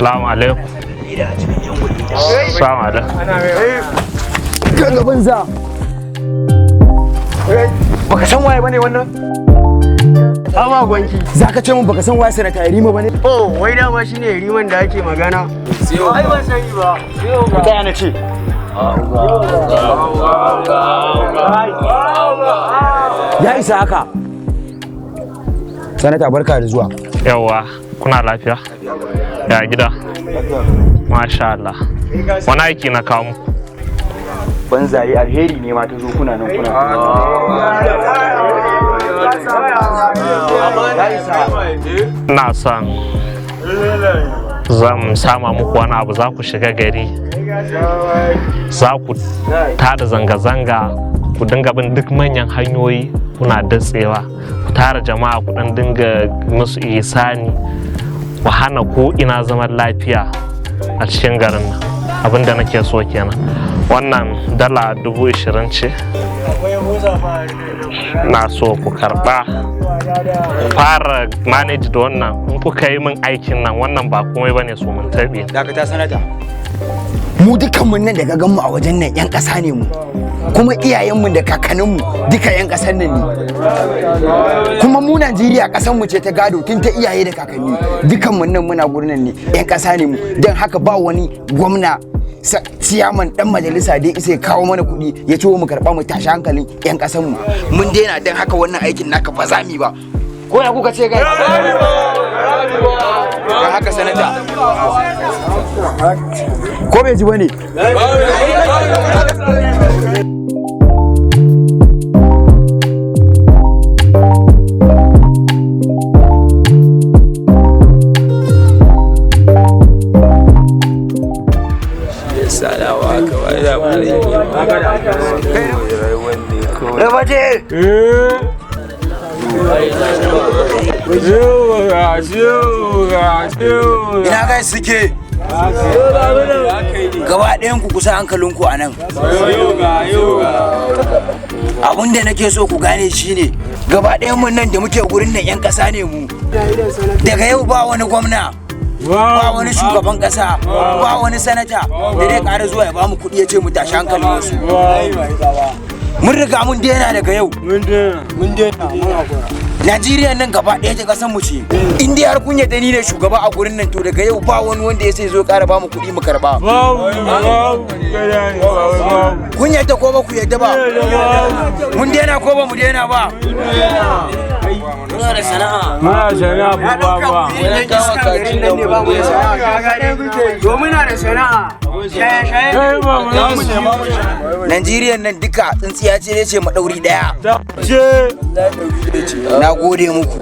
Salamu alaikum. Salamu alaikum. Kan gaban za. Baka san waye bane wannan? Amma gwanki. Zaka ce mun baka san waye sanata Yarima bane? Oh, wai dama shine Yariman da ake magana. Ai ban sani ba. Kai ana ce. Ya isa haka. Sanata barka da zuwa. Yawwa, kuna lafiya? Ya gida? Masha Allah. Wani aiki na kawo muku? Banzaye alheri ne ma ta zo kuna nan kuna. Ina son zan sama muku wani abu, za ku shiga gari, za ku tada zanga-zanga, ku dinga bin duk manyan hanyoyi kuna datsewa, ku tara jama'a ku dan dinga musu ihsani, ku hana ko ina zaman lafiya a cikin garin nan. Abin da nake so kenan. Wannan dala 20,000 ce. Na so ku karba, fara manage da wannan. In kuka yi min aikin nan, wannan ba komai bane, so mun tabe. Dakata sanata. Mu dukkanmu nan da gagan mu a wajen nan 'yan ƙasa ne mu, kuma iyayenmu da kakanninmu duka 'yan ƙasar nan ne, kuma mu Najeriya ƙasar mu ce ta gado tun ta iyaye da kakanni. Dukkanmu nan muna gurin ne 'yan ƙasa ne mu, don haka ba wani gwamna ciyaman dan majalisa dai isa ya kawo mana kuɗi ya ce mu karɓa mu tashi hankalin 'yan ƙasar mu. Mun daina, don haka wannan aikin naka ba za mu yi ba. Ko ya kuka ce gai? Don haka sanata. Ko bai ji bane? Ina kai suke gaba ɗayan ku kusa hankalinku a nan. Abin da nake so ku gane shine gaba ɗayan mun nan da muke gurin nan 'yan ƙasa ne mu. Daga yau ba wani gwamna, ba wani shugaban ƙasa, ba wani sanata da zai ƙara zuwa ya ba mu kuɗi ya ce mu tashi hankalin wasu. Mun riga mun daina daga yau. Mun daina. Najeriya nan gaba ɗaya ta ƙasar mu ce. In dai har kun yadda ni ne shugaba a gurin nan, to daga yau ba wani wanda ya sai zo ƙara ba mu kuɗi mu karɓa. Kun yadda ko ba ku yadda ba? Mun daina ko ba mu daina ba? Muna da sana'a. Muna da sana'a ba. Muna da sana'a. Najeriya nan duka tsintsiya ce maɗauri ɗaya. Na gode muku.